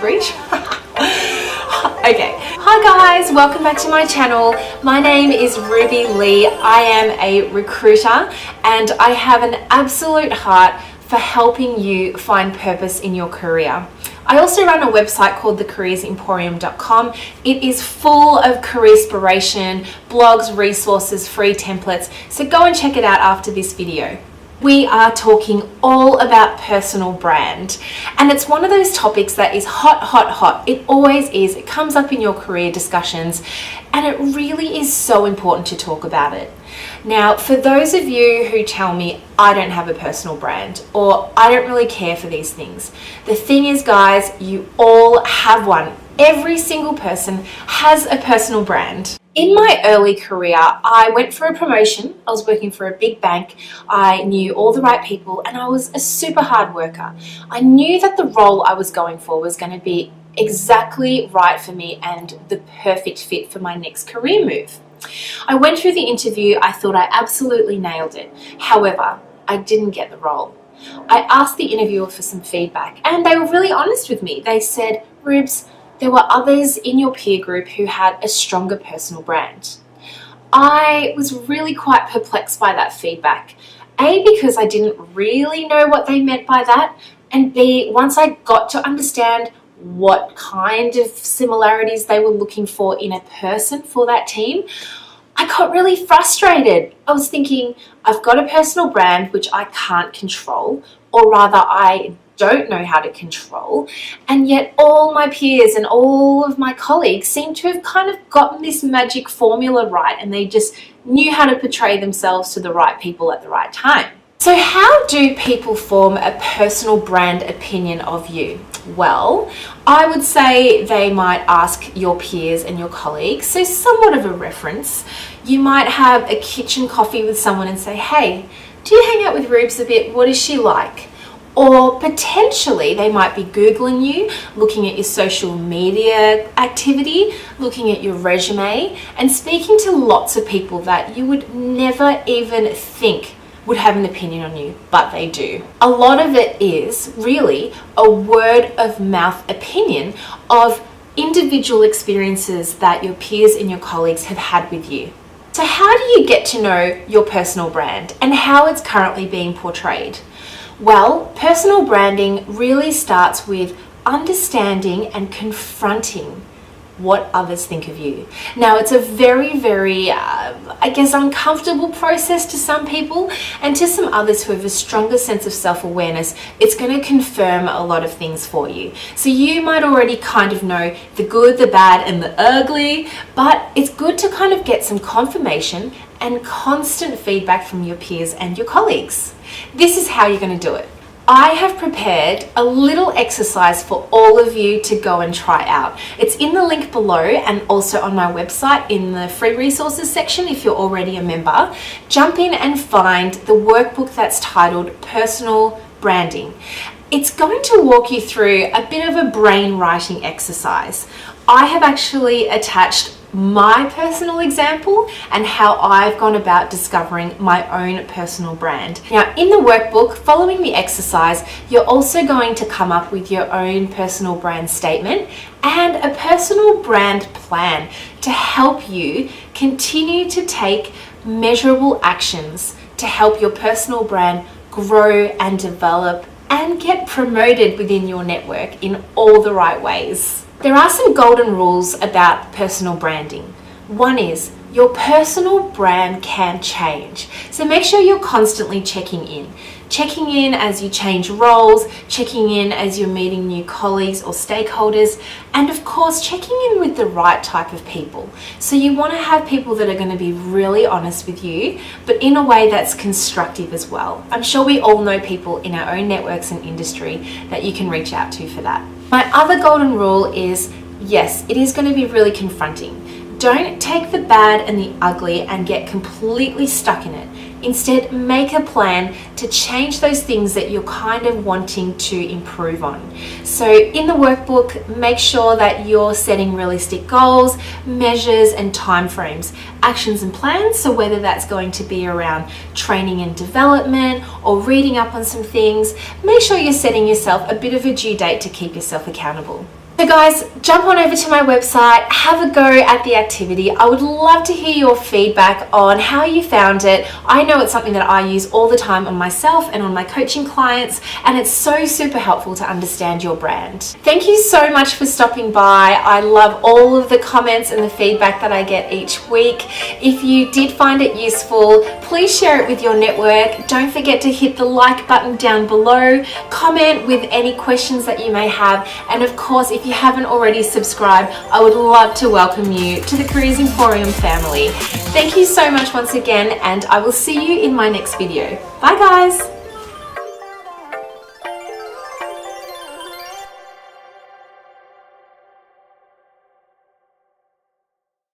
screech? Okay, hi guys, welcome back to my channel. My name is Ruby Lee. I am a recruiter and I have an absolute heart for helping you find purpose in your career. I also run a website called thecareersemporium.com. It is full of career inspiration, blogs, resources, free templates, so go and check it out after this video. We are talking all about personal brand, and it's one of those topics that is hot. It always is. It comes up in your career discussions, and it really is so important to talk about it. Now, for those of you who tell me I don't have a personal brand or I don't really care for these things, the thing is, guys, you all have one. Every single person has a personal brand. In my early career, I went for a promotion. I was working for a big bank. I knew all the right people and I was a super hard worker. I knew that the role I was going for was going to be exactly right for me and the perfect fit for my next career move. I went through the interview. I thought I absolutely nailed it. However, I didn't get the role. I asked the interviewer for some feedback and they were really honest with me. They said, "Rubes, there were others in your peer group who had a stronger personal brand." I was really quite perplexed by that feedback. A, because I didn't really know what they meant by that, and B, once I got to understand what kind of similarities they were looking for in a person for that team, I got really frustrated. I was thinking, I've got a personal brand which I can't control, or rather I don't know how to control, and yet all my peers and all of my colleagues seem to have kind of gotten this magic formula right, and they just knew how to portray themselves to the right people at the right time. So how do people form a personal brand opinion of you? Well, I would say they might ask your peers and your colleagues, so somewhat of a reference. You might have a kitchen coffee with someone and say, "Hey, do you hang out with Rubes a bit? What is she like?" Or potentially they might be Googling you, looking at your social media activity, looking at your resume, and speaking to lots of people that you would never even think would have an opinion on you, but they do. A lot of it is really a word of mouth opinion of individual experiences that your peers and your colleagues have had with you. So how do you get to know your personal brand and how it's currently being portrayed? Well, personal branding really starts with understanding and confronting what others think of you. Now, it's a very, uncomfortable process to some people, and to some others who have a stronger sense of self-awareness, it's going to confirm a lot of things for you. So you might already kind of know the good, the bad, and the ugly, but it's good to kind of get some confirmation and constant feedback from your peers and your colleagues. This is how you're going to do it. I have prepared a little exercise for all of you to go and try out. It's in the link below and also on my website in the free resources section if you're already a member. Jump in and find the workbook that's titled Personal Branding. It's going to walk you through a bit of a brain writing exercise. I have actually attached my personal example and how I've gone about discovering my own personal brand. Now, in the workbook, following the exercise, you're also going to come up with your own personal brand statement and a personal brand plan to help you continue to take measurable actions to help your personal brand grow and develop and get promoted within your network in all the right ways. There are some golden rules about personal branding. One is your personal brand can change. So make sure you're constantly checking in. Checking in as you change roles, checking in as you're meeting new colleagues or stakeholders, and of course checking in with the right type of people. So you want to have people that are going to be really honest with you, but in a way that's constructive as well. I'm sure we all know people in our own networks and industry that you can reach out to for that. My other golden rule is, yes, it is going to be really confronting. Don't take the bad and the ugly and get completely stuck in it. Instead, make a plan to change those things that you're kind of wanting to improve on. So in the workbook, make sure that you're setting realistic goals, measures, and timeframes, actions and plans. So whether that's going to be around training and development or reading up on some things, make sure you're setting yourself a bit of a due date to keep yourself accountable. So guys, jump on over to my website, have a go at the activity. I would love to hear your feedback on how you found it. I know it's something that I use all the time on myself and on my coaching clients, and it's so super helpful to understand your brand. Thank you so much for stopping by. I love all of the comments and the feedback that I get each week. If you did find it useful, please share it with your network. Don't forget to hit the like button down below, comment with any questions that you may have, and of course, if you haven't already subscribed, I would love to welcome you to the Careers Emporium family. Thank you so much once again, and I will see you in my next video. Bye guys!